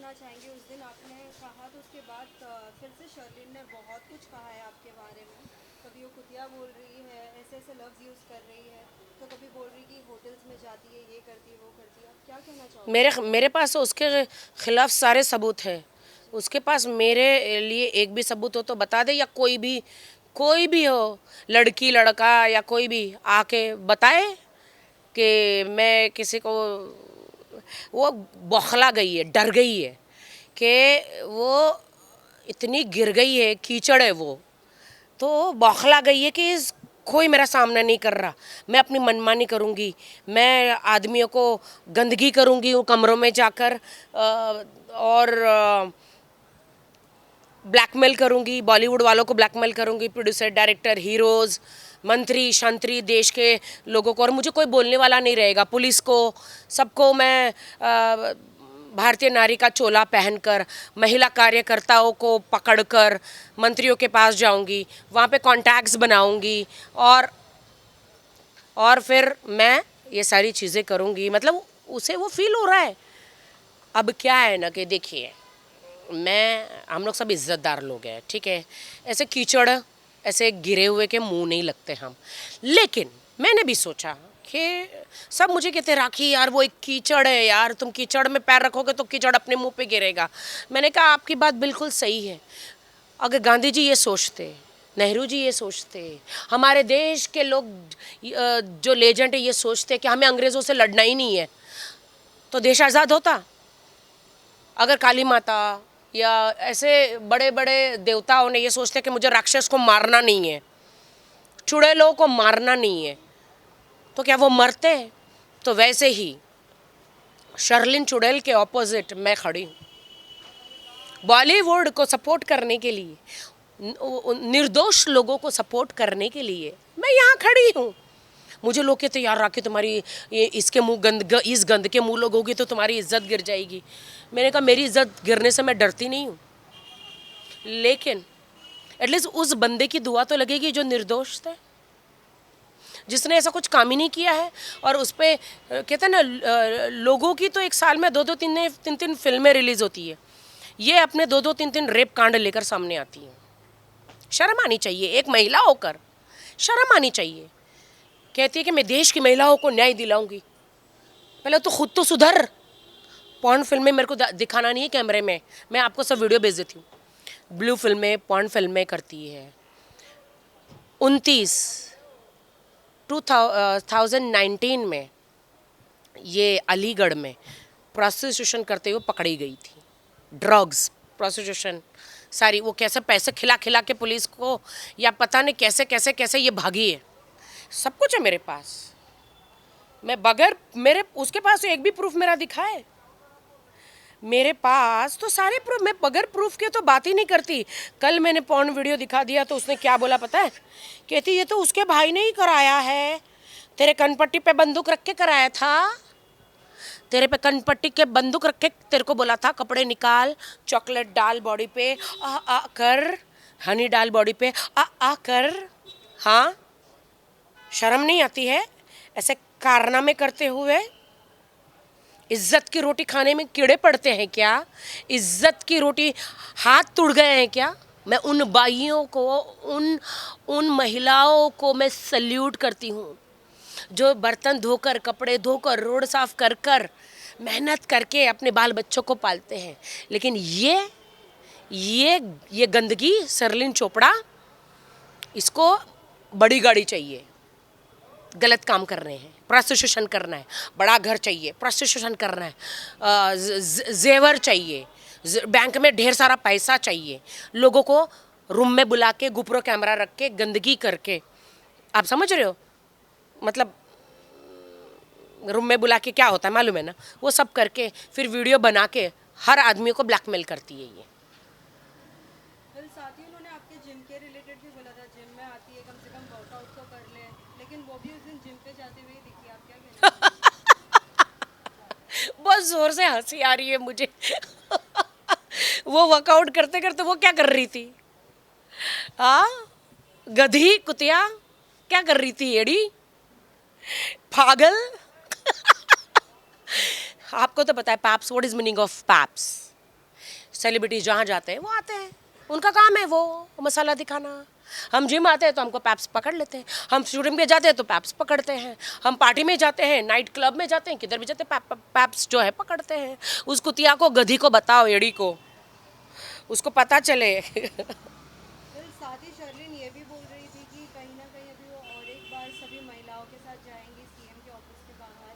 कहना चाहेंगे? उस दिन आपने कहा तो उसके बाद फिर से शर्लिन ने बहुत कुछ कहा है आपके बारे में। कभी वो कुतिया बोल रही है, ऐसे ऐसे लफ्ज़ यूज़ कर रही है, तो कभी बोल रही कि होटल्स में जाती है, ये करती है, वो करती है। आप क्या कहना चाहोगे मेरे इसके बारे मेरे पास तो उसके खिलाफ सारे सबूत हैं। उसके पास मेरे लिए एक भी सबूत हो तो बता दे, या कोई भी हो, लड़की लड़का या कोई भी आके बताए कि मैं किसी को। वो बौखला गई है, डर गई है कि वो इतनी गिर गई है, कीचड़ है वो, तो बौखला गई है कि कोई मेरा सामना नहीं कर रहा, मैं अपनी मनमानी करूँगी, मैं आदमियों को गंदगी करूँगी उन कमरों में जाकर, और ब्लैकमेल करूँगी, बॉलीवुड वालों को ब्लैकमेल करूँगी, प्रोड्यूसर, डायरेक्टर, हीरोज़, मंत्री शंत्री, देश के लोगों को, और मुझे कोई बोलने वाला नहीं रहेगा। पुलिस को, सबको मैं भारतीय नारी का चोला पहनकर, महिला कार्यकर्ताओं को पकड़कर मंत्रियों के पास जाऊंगी, वहाँ पे कॉन्टैक्ट्स बनाऊंगी, और फिर मैं ये सारी चीज़ें करूँगी। मतलब उसे वो फील हो रहा है। अब क्या है ना कि देखिए, हम लोग सब इज्जतदार लोग हैं, ठीक है, ऐसे कीचड़, ऐसे गिरे हुए के मुंह नहीं लगते हम। लेकिन मैंने भी सोचा कि सब मुझे कहते राखी यार वो एक कीचड़ है यार, तुम कीचड़ में पैर रखोगे तो कीचड़ अपने मुंह पे गिरेगा। मैंने कहा आपकी बात बिल्कुल सही है। अगर गांधी जी ये सोचते, नेहरू जी ये सोचते, हमारे देश के लोग जो लेजेंड है ये सोचते कि हमें अंग्रेज़ों से लड़ना ही नहीं है, तो देश आज़ाद होता। अगर काली माता या ऐसे बड़े बड़े देवताओं ने ये सोचते कि मुझे राक्षस को मारना नहीं है, चुड़ैलों को मारना नहीं है, तो क्या वो मरते? तो वैसे ही शर्लिन चुड़ैल के ऑपोजिट मैं खड़ी हूँ, बॉलीवुड को सपोर्ट करने के लिए, निर्दोष लोगों को सपोर्ट करने के लिए मैं यहाँ खड़ी हूँ। मुझे लोग कहते यार राखी तुम्हारी इसके मुंह इस गंद के मुंह लगोगी तो तुम्हारी इज्जत गिर जाएगी। मैंने कहा मेरी इज्जत गिरने से मैं डरती नहीं हूँ, लेकिन एटलीस्ट उस बंदे की दुआ तो लगेगी जो निर्दोष थे, जिसने ऐसा कुछ काम ही नहीं किया है। और उस पर कहते हैं ना, लोगों की तो एक साल में 2-2 3-3 फिल्में रिलीज होती है, ये अपने 2-2 3-3 रेप कांड लेकर सामने आती हैं। शर्म आनी चाहिए, एक महिला होकर शर्म आनी चाहिए। कहती है कि मैं देश की महिलाओं को न्याय दिलाऊंगी, पहले तो खुद तो सुधर। पॉर्न फिल्में मेरे को दिखाना नहीं है कैमरे में, मैं आपको सब वीडियो भेज देती हूँ। ब्लू फिल्में, पॉर्न फिल्में करती है। 2019 में ये अलीगढ़ में प्रोस्टिट्यूशन करते हुए पकड़ी गई थी। ड्रग्स, प्रोस्टिट्यूशन सारी, वो कैसे पैसे खिला खिला के पुलिस को, या पता नहीं कैसे कैसे कैसे ये भागी है। सब कुछ है मेरे पास, मैं बगैर मेरे उसके पास एक भी प्रूफ मेरा दिखाए, मेरे पास तो सारे प्रूफ। मैं बगैर प्रूफ के तो बात ही नहीं करती। कल मैंने पॉर्न वीडियो दिखा दिया तो उसने क्या बोला पता है? कहती ये तो उसके भाई ने ही कराया है, तेरे कनपट्टी पे बंदूक रख के कराया था, तेरे पे कनपट्टी के बंदूक रख के तेरे को बोला था कपड़े निकाल, चॉकलेट डाल बॉडी पे, आ कर, हनी डाल बॉडी पे, आ कर। हाँ, शर्म नहीं आती है ऐसे कारनामे करते हुए? इज्जत की रोटी खाने में कीड़े पड़ते हैं क्या? इज्जत की रोटी हाथ तुड़ गए हैं क्या? मैं उन बाइयों को, उन उन महिलाओं को मैं सल्यूट करती हूँ जो बर्तन धोकर, कपड़े धोकर, रोड साफ कर कर मेहनत करके अपने बाल बच्चों को पालते हैं। लेकिन ये गंदगी, शर्लिन चोपड़ा, इसको बड़ी गाड़ी चाहिए, गलत काम कर रहे हैं, प्रोस्टिट्यूशन करना है, बड़ा घर चाहिए, प्रोस्टिट्यूशन करना है, जेवर चाहिए, बैंक में ढेर सारा पैसा चाहिए, लोगों को रूम में बुला के गुपरो कैमरा रख के गंदगी करके, आप समझ रहे हो? मतलब रूम में बुला के क्या होता है मालूम है ना? वो सब करके फिर वीडियो बना के हर आदमी को ब्लैकमेल करती है ये। फिर साथ ही उन्होंने आपके जिम के रिलेटेड भी बोला था, जिम में आती है कम से कम वर्कआउट तो कर ले, लेकिन वो भी उस दिन जिम पे जाते हुए दिखी। आप क्या कहना चाहेंगे? बहुत जोर से हंसी आ रही है मुझे। वो वर्कआउट करते करते वो क्या कर रही थी? हाँ, गधी कुतिया क्या कर रही थी? एड़ी पागल। आपको तो पता है paps, what is meaning of paps? Celebrities जहाँ जाते हैं वो आते हैं, उनका काम है वो मसाला दिखाना। हम जिम आते हैं तो हमको पैप्स पकड़ लेते हैं, हम शूटिंग पे जाते हैं तो पैप्स पकड़ते हैं, हम पार्टी में जाते हैं, नाइट क्लब में जाते हैं, किधर भी जाते हैं पैप्स जो है पकड़ते हैं। उस कुतिया को, गधी को बताओ, एड़ी को, उसको पता चले। फिर साथ ही शर्लिन ये भी बोल रही थी कि कहीं ना कहीं अभी वो और एक बार सभी महिलाओं के साथ जाएंगी सीएम के ऑफिस के बाहर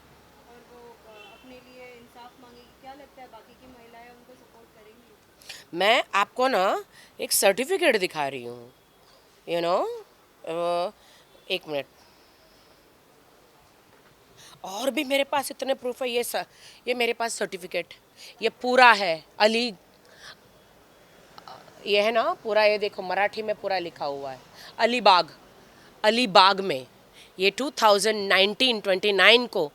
और वो अपने लिए इंसाफ मांगेगी। क्या लगता है बाकी की महिलाएं उनको सपोर्ट करेंगी? मैं आपको ना एक सर्टिफिकेट दिखा रही हूँ, यू नो, एक मिनट, और भी मेरे पास इतने प्रूफ है। ये मेरे पास सर्टिफिकेट, ये पूरा है अली, ये है ना पूरा, ये देखो मराठी में पूरा लिखा हुआ है, अलीबाग, अलीबाग में ये 2019-29 को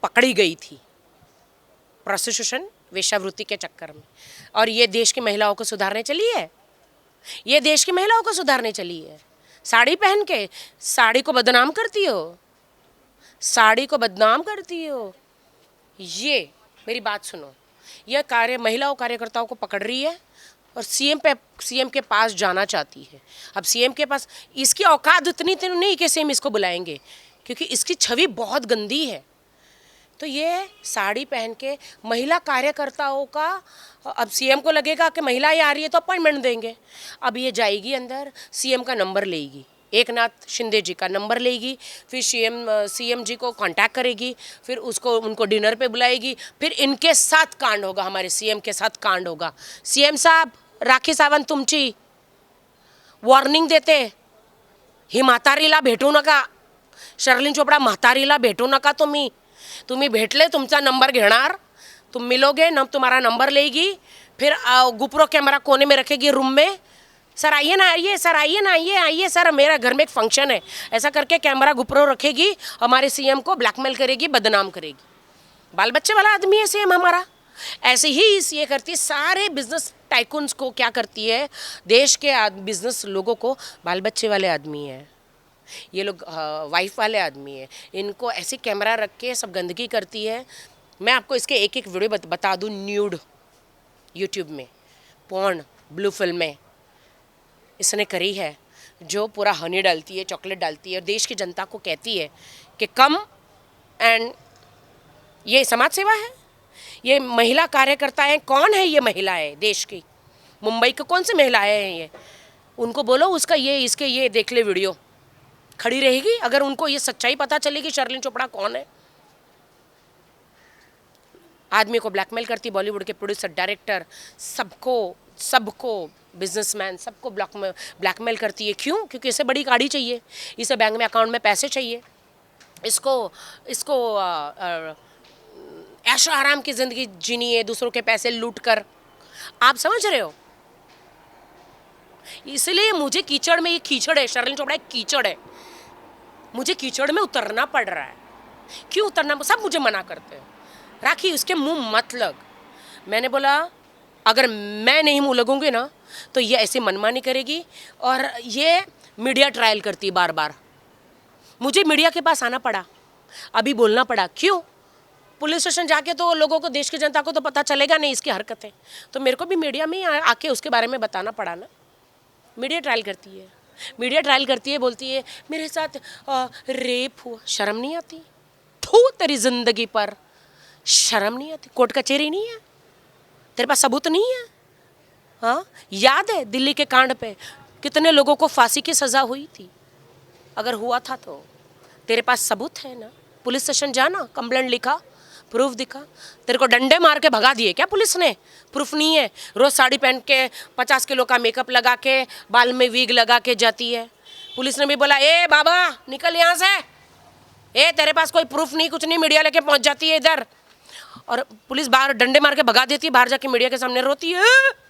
पकड़ी गई थी प्रोस्टिट्यूशन, वेश्यावृत्ति के चक्कर में। और ये देश की महिलाओं को सुधारने चली है, ये देश की महिलाओं को सुधारने चली है। साड़ी पहन के साड़ी को बदनाम करती हो, साड़ी को बदनाम करती हो। ये मेरी बात सुनो, यह कार्य महिलाओं कार्यकर्ताओं को पकड़ रही है और सीएम के पास जाना चाहती है। अब सीएम के पास इसकी औकात इतनी तो नहीं कि सीएम इसको बुलाएंगे, क्योंकि इसकी छवि बहुत गंदी है। तो ये साड़ी पहन के महिला कार्यकर्ताओं का, अब सीएम को लगेगा कि महिलाएं आ रही है तो अपॉइंटमेंट देंगे। अब ये जाएगी अंदर, सीएम का नंबर लेगी, एकनाथ शिंदे जी का नंबर लेगी, फिर सीएम जी को कांटेक्ट करेगी, फिर उनको डिनर पे बुलाएगी, फिर इनके साथ कांड होगा, हमारे सीएम के साथ कांड होगा। सीएम साहब, राखी सावंत तुमची वॉर्निंग देते, ही म्हातारीला भेटू नका, शर्लिन चोपडा म्हातारीला भेटू नका तुम्ही भेटले तुमचा नंबर घेणार, तुम मिलोगे न, तुम्हारा नंबर लेगी, फिर गुपरो कैमरा कोने में रखेगी रूम में, सर आइए ना, आइए सर, आइए ना, आइए सर, मेरा घर में एक फंक्शन है, ऐसा करके कैमरा गुपरो रखेगी, हमारे सीएम को ब्लैकमेल करेगी, बदनाम करेगी। बाल बच्चे वाला आदमी है सीएम हमारा। ऐसे ही ये करती है, सारे बिजनेस टाइकून्स को क्या करती है, देश के बिजनेस लोगों को बाल बच्चे वाले आदमी है, ये लोग वाइफ वाले आदमी है, इनको ऐसे कैमरा रख के सब गंदगी करती है। मैं आपको इसके एक एक वीडियो बता दूँ, न्यूड यूट्यूब में, पॉर्न, ब्लू फिल्म में इसने करी है, जो पूरा हनी डालती है, चॉकलेट डालती है और देश की जनता को कहती है कि कम एंड, ये समाज सेवा है, ये महिला कार्यकर्ता हैं। कौन है ये महिलाएं देश की? मुंबई की कौन सी महिलाएं हैं ये? उनको बोलो उसका ये, इसके ये देख ले वीडियो, खड़ी रहेगी अगर उनको ये सच्चाई पता चलेगी शर्लिन चोपड़ा कौन है। आदमी को ब्लैकमेल करती, बॉलीवुड के प्रोड्यूसर, डायरेक्टर, सबको बिजनेसमैन, सबको ब्लैकमेल करती है। क्यों? क्योंकि इसे बड़ी गाड़ी चाहिए, इसे बैंक में अकाउंट में पैसे चाहिए, इसको ऐशो आराम की ज़िंदगी जीनी है, दूसरों के पैसे लूट कर। आप समझ रहे हो? इसलिए मुझे कीचड़ में, ये कीचड़ है, शर्लिन चोपड़ा एक कीचड़ है, मुझे कीचड़ में उतरना पड़ रहा है। क्यों उतरना? सब मुझे मना करते हैं, राखी उसके मुंह मत लग। मैंने बोला अगर मैं नहीं मुंह लगूंगी ना तो ये ऐसे मनमानी करेगी, और ये मीडिया ट्रायल करती है बार बार। मुझे मीडिया के पास आना पड़ा, अभी बोलना पड़ा। क्यों? पुलिस स्टेशन जाके तो लोगों को, देश की जनता को तो पता चलेगा नहीं इसकी हरकतें, तो मेरे को भी मीडिया में आके उसके बारे में बताना पड़ा ना। मीडिया ट्रायल करती है, मीडिया ट्रायल करती है, बोलती है मेरे साथ रेप हुआ। शर्म नहीं आती? थू तेरी जिंदगी पर, शर्म नहीं आती? कोर्ट कचहरी नहीं है, तेरे पास सबूत नहीं है? हाँ, याद है दिल्ली के कांड पे कितने लोगों को फांसी की सज़ा हुई थी? अगर हुआ था तो तेरे पास सबूत है ना? पुलिस स्टेशन जाना, कंप्लेंट लिखा, प्रूफ दिखा। तेरे को डंडे मार के भगा दिए क्या पुलिस ने? प्रूफ नहीं है। रोज़ साड़ी पहन के 50 किलो का मेकअप लगा के, बाल में वीग लगा के जाती है। पुलिस ने भी बोला ए बाबा निकल यहाँ से, ए तेरे पास कोई प्रूफ नहीं, कुछ नहीं, मीडिया लेके पहुँच जाती है इधर, और पुलिस बाहर डंडे मार के भगा देती है, बाहर जाके मीडिया के सामने रोती है।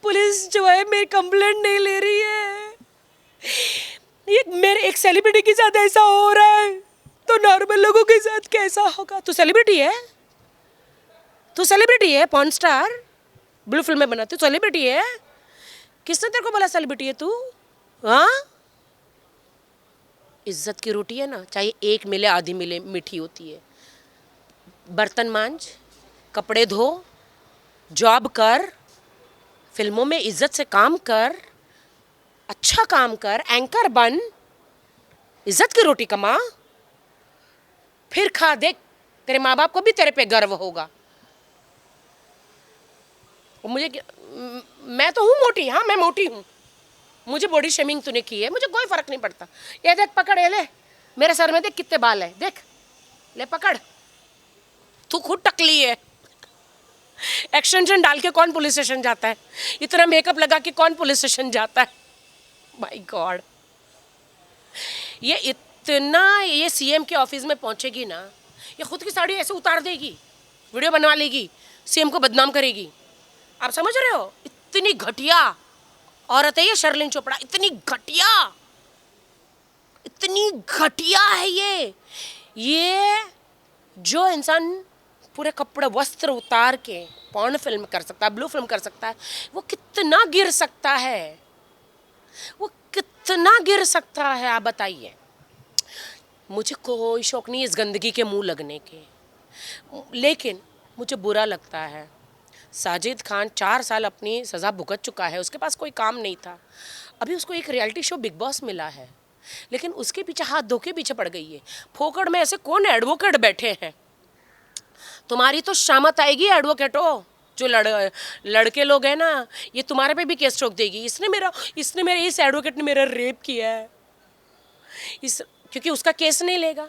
पुलिस जो है मेरी कंप्लेंट नहीं ले रही है। ये मेरे एक सेलिब्रिटी के साथ ऐसा हो रहा है तो नॉर्मल लोगों के साथ कैसा होगा? तू सेलिब्रिटी है, तू सेलिब्रिटी है, पॉर्न स्टार, ब्लू फिल्म में बना, तू सेलिब्रिटी है। किसने तेरे को बोला सेलिब्रिटी है तू? हाँ, इज्जत की रोटी है ना, चाहे एक मिले आधी मिले, मीठी होती है। बर्तन मांज, कपड़े धो, जॉब कर, फिल्मों में इज्जत से काम कर, अच्छा काम कर, एंकर बन, इज्जत की रोटी कमा, फिर खा। देख, तेरे माँ बाप को भी तेरे पे गर्व होगा। मैं तो हूँ मोटी, हाँ मैं मोटी हूँ, मुझे बॉडी शेमिंग तूने की है, मुझे कोई फर्क नहीं पड़ता। ये देख, पकड़, ये ले, मेरे सर में देख कितने बाल है, देख, ले पकड़, तू खुद टकली है। एक्सटेंशन डाल के कौन पुलिस स्टेशन जाता है? इतना मेकअप लगा के कौन पुलिस स्टेशन जाता है? माय गॉड, ये इतना, ये सीएम के ऑफिस में पहुंचेगी ना, ये खुद की साड़ी ऐसे उतार देगी, वीडियो बनवा लेगी, सीएम को बदनाम करेगी। आप समझ रहे हो? इतनी घटिया औरत है ये शर्लिन चोपड़ा, इतनी घटिया, इतनी घटिया है ये जो इंसान पूरे कपड़े वस्त्र उतार के पॉर्न फिल्म कर सकता है, ब्लू फिल्म कर सकता है, वो कितना गिर सकता है, वो कितना गिर सकता है, आप बताइए। मुझे कोई शौक नहीं इस गंदगी के मुंह लगने के, लेकिन मुझे बुरा लगता है। साजिद खान 4 साल अपनी सज़ा भुगत चुका है, उसके पास कोई काम नहीं था, अभी उसको एक रियलिटी शो बिग बॉस मिला है, लेकिन उसके पीछे हाथ धो के पीछे पड़ गई है। फोकड़ में ऐसे कौन एडवोकेट बैठे हैं? तुम्हारी तो शामत आएगी एडवोकेटो, जो लड़के लोग हैं ना, ये तुम्हारे पे भी केस ठोक देगी। इस एडवोकेट ने मेरा रेप किया है, क्योंकि उसका केस नहीं लेगा।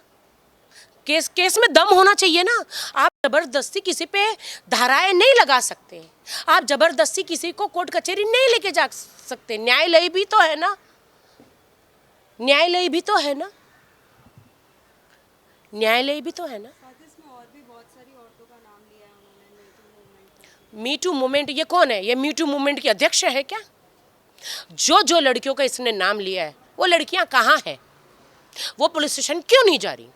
केस में दम होना चाहिए ना। आप जबरदस्ती किसी पे धाराएं नहीं लगा सकते, आप जबरदस्ती किसी को कोर्ट कचहरी नहीं लेके जा सकते। न्यायालय भी तो है ना, न्यायालय भी तो है ना, न्यायालय भी तो है ना। साथ ही इसमें और भी बहुत सारी औरतों का नाम लिया है उन्होंने, मी टू मूवमेंट, ये कौन है? ये मी टू मूवमेंट की अध्यक्ष है क्या? जो लड़कियों का इसने नाम लिया है, वो लड़कियां कहाँ हैं? वो पुलिस स्टेशन क्यों नहीं जा रही?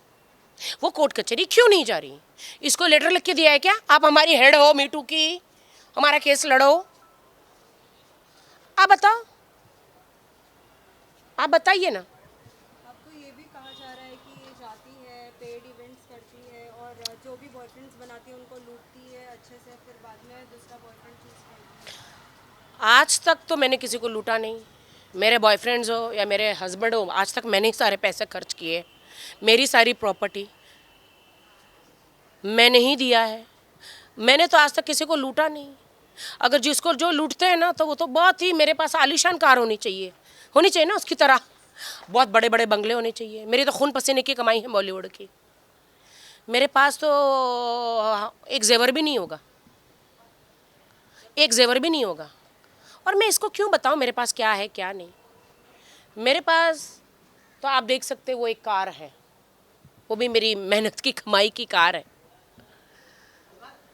वो कोर्ट कचहरी क्यों नहीं जा रही? इसको लेटर लिख के दिया है क्या, आप हमारी हेड हो मीटू की, हमारा केस लड़ो? आप बताओ, आप बताइए ना। आपको ये भी कहा जा रहा है कि ये जाती है, पेड इवेंट्स करती है और जो भी बॉयफ्रेंड्स बनाती है उनको लूटती है अच्छे से, फिर बाद में दूसरा बॉयफ्रेंड चूज करती है। आज तक तो मैंने किसी को लूटा नहीं, मेरे बॉयफ्रेंड्स हो या मेरे हस्बैंड हो, आज तक मैंने ही सारे पैसे खर्च किए, मेरी सारी प्रॉपर्टी मैंने ही दिया है, मैंने तो आज तक किसी को लूटा नहीं। अगर जिसको जो लूटते हैं ना, तो वो तो बहुत ही, मेरे पास आलीशान कार होनी चाहिए ना उसकी तरह, बहुत बड़े बड़े बंगले होने चाहिए। मेरी तो खून पसीने की कमाई है बॉलीवुड की, मेरे पास तो एक जेवर भी नहीं होगा, एक जेवर भी नहीं होगा। और मैं इसको क्यों बताऊं मेरे पास क्या है क्या नहीं? मेरे पास तो आप देख सकते, वो एक कार है, वो भी मेरी मेहनत की कमाई की कार है।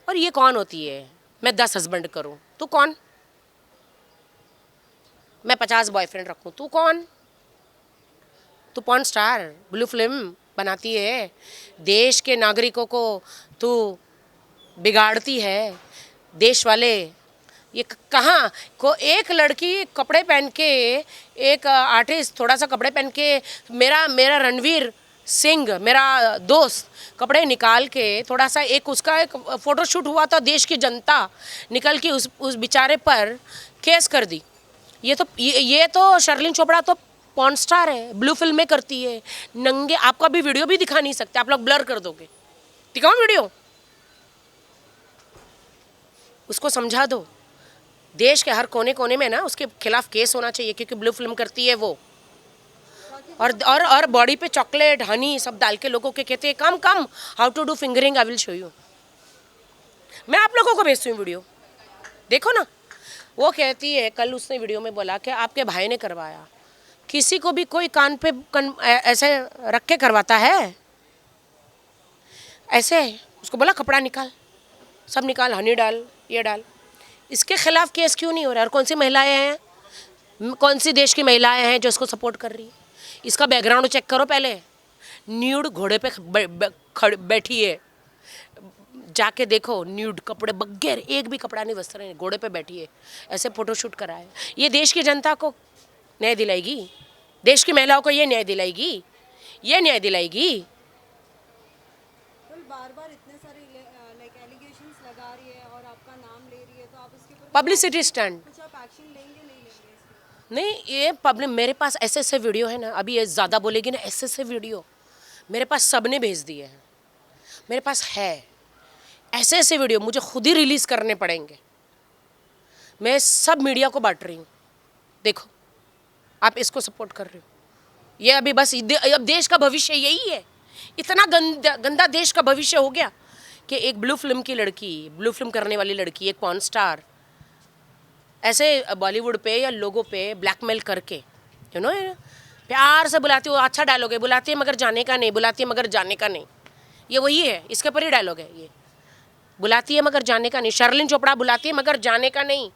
और ये कौन होती है मैं 10 हस्बैंड करूं? तू कौन? मैं 50 बॉयफ्रेंड रखूं? तू कौन? तू पॉर्न स्टार, ब्लू फिल्म बनाती है, देश के नागरिकों को तू बिगाड़ती है। देश वाले ये कहाँ को, एक लड़की कपड़े पहन के, एक आर्टिस्ट थोड़ा सा कपड़े पहन के, मेरा रणवीर सिंह मेरा दोस्त कपड़े निकाल के थोड़ा सा, एक उसका एक फ़ोटोशूट हुआ था, देश की जनता निकल के उस बेचारे पर केस कर दी। ये तो शर्लिन चोपड़ा तो पॉर्न स्टार है, ब्लू फिल्में करती है, नंगे। आपका भी वीडियो भी दिखा नहीं सकते, आप लोग ब्लर कर दोगे। दिखाओ वीडियो, उसको समझा दो। देश के हर कोने कोने में ना उसके खिलाफ केस होना चाहिए, क्योंकि ब्लू फिल्म करती है वो। और बॉडी पे चॉकलेट हनी सब डाल के लोगों के कहते हैं कम कम how to do fingering, I will show you. मैं आप लोगों को भेजती हूँ वीडियो, देखो ना। वो कहती है, कल उसने वीडियो में बोला कि आपके भाई ने करवाया। किसी को भी कोई कान पे ऐसे रख के करवाता है? ऐसे उसको बोला कपड़ा निकाल, सब निकाल, हनी डाल, ये डाल। इसके खिलाफ केस क्यों नहीं हो रहा? और कौन सी महिलाएं हैं, कौन सी देश की महिलाएं हैं जो इसको सपोर्ट कर रही है? इसका बैकग्राउंड चेक करो पहले। न्यूड घोड़े पे बैठी है, जाके देखो, न्यूड कपड़े बगैर एक भी कपड़ा नहीं, वस्त्र नहीं, घोड़े पे बैठी है, ऐसे फोटोशूट करा है। ये देश की जनता को न्याय दिलाएगी? देश की महिलाओं को ये न्याय दिलाएगी? ये न्याय दिलाएगी? बार बार इतने सारे दिखा रही है और आपका नाम ले रही है, तो आप इसके ऊपर पब्लिसिटी स्टंट। कुछ आप एक्शन लेंगे नहीं लेंगे इसके? नहीं, ये पब्लिक, मेरे पास ऐसे ऐसे वीडियो है ना, अभी ये ज़्यादा बोलेगी ना, ऐसे ऐसे वीडियो मेरे पास सबने भेज दिए हैं, मेरे पास है ऐसे ऐसे वीडियो, मुझे खुद ही रिलीज़ करने पड़ेंगे। मैं सब मीडिया को बांट रही हूँ, देखो आप इसको सपोर्ट कर रहे हो, ये अभी बस अब देश का भविष्य यही है। इतना गंदा गंदा देश का भविष्य हो गया कि एक ब्लू फिल्म की लड़की, ब्लू फिल्म करने वाली लड़की, एक पॉर्न स्टार ऐसे बॉलीवुड पे या लोगों पे ब्लैकमेल करके, यू नो, प्यार से बुलाती हो, अच्छा डायलॉग है, बुलाती है मगर जाने का नहीं, बुलाती है मगर जाने का नहीं, ये वही है, इसके ऊपर ही डायलॉग है ये, बुलाती है मगर जाने का नहीं। शर्लिन चोपड़ा बुलाती है मगर जाने का नहीं,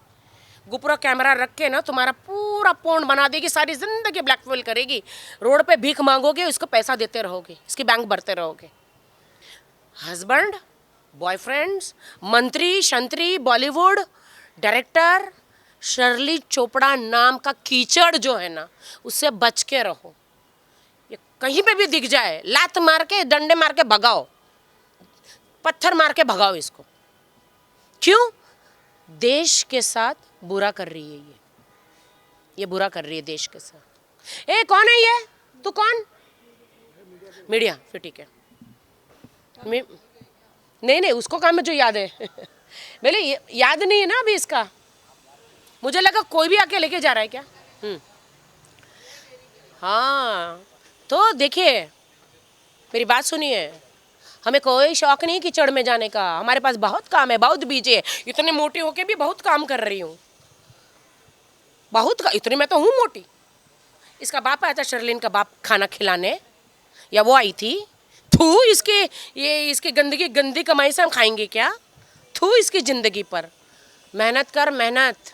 गुपरा कैमरा रख के ना तुम्हारा पूरा पौंड बना देगी, सारी जिंदगी ब्लैकमेल करेगी, रोड पे भीख मांगोगे, इसको पैसा देते रहोगे, इसकी बैंक भरते रहोगे। हस्बैंड, बॉयफ्रेंड्स, मंत्री शंत्री, बॉलीवुड डायरेक्टर, शर्ली चोपड़ा नाम का कीचड़ जो है ना, उससे बच के रहो। ये कहीं पे भी दिख जाए, लात मार के, डंडे मार के भगाओ, पत्थर मार के भगाओ इसको। क्यों? देश के साथ बुरा कर रही है ये बुरा कर रही है देश के साथ। ए कौन है ये? तू कौन? मीडिया, फिर ठीक है। नहीं नहीं, उसको काम मुझे याद है बोले याद नहीं है ना अभी इसका, मुझे लगा कोई भी आके लेके जा रहा है क्या। हाँ, तो देखिए मेरी बात सुनिए, हमें कोई शौक नहीं कीचड़ में जाने का, हमारे पास बहुत काम है, बहुत बीजे, इतने मोटी होके भी बहुत काम कर रही हूँ, इतनी मैं तो हूँ मोटी। इसका बाप आया था, शर्लिन का बाप, खाना खिलाने, या वो आई थी। थू इसके, ये इसकी गंदगी, गंदी कमाई से हम खाएंगे क्या? थू इसकी ज़िंदगी पर। मेहनत कर मेहनत।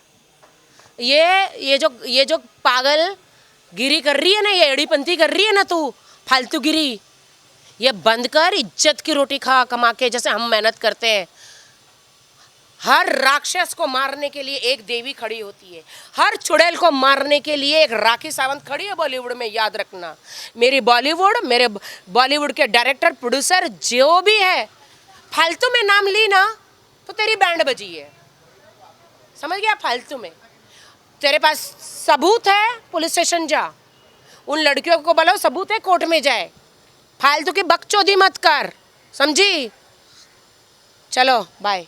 ये जो पागल गिरी कर रही है ना, ये एड़ीपंथी कर रही है ना तू, फालतू गिरी, ये बंद कर, इज्जत की रोटी खा कमा के, जैसे हम मेहनत करते हैं। हर राक्षस को मारने के लिए एक देवी खड़ी होती है, हर चुड़ैल को मारने के लिए एक राखी सावंत खड़ी है बॉलीवुड में, याद रखना। मेरे बॉलीवुड के डायरेक्टर प्रोड्यूसर जो भी है, फालतू में नाम ली ना तो तेरी बैंड बजी है, समझ गया? फालतू में। तेरे पास सबूत है, पुलिस स्टेशन जा, उन लड़कियों को बोलो सबूत है, कोर्ट में जाए, फालतू की बकचोदी मत कर, समझी? चलो बाय।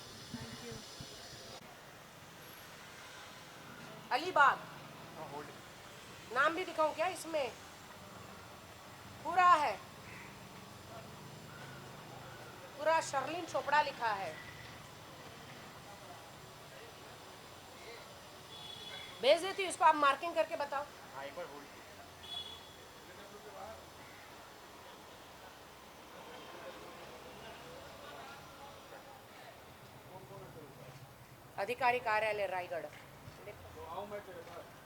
अलीबाग नाम भी दिखाऊं क्या इसमें? पूरा है, पूरा शर्लिन चोपड़ा लिखा है। भेज देती हूँ इसको, आप मार्किंग करके बताओ। अधिकारी कार्यालय रायगढ़।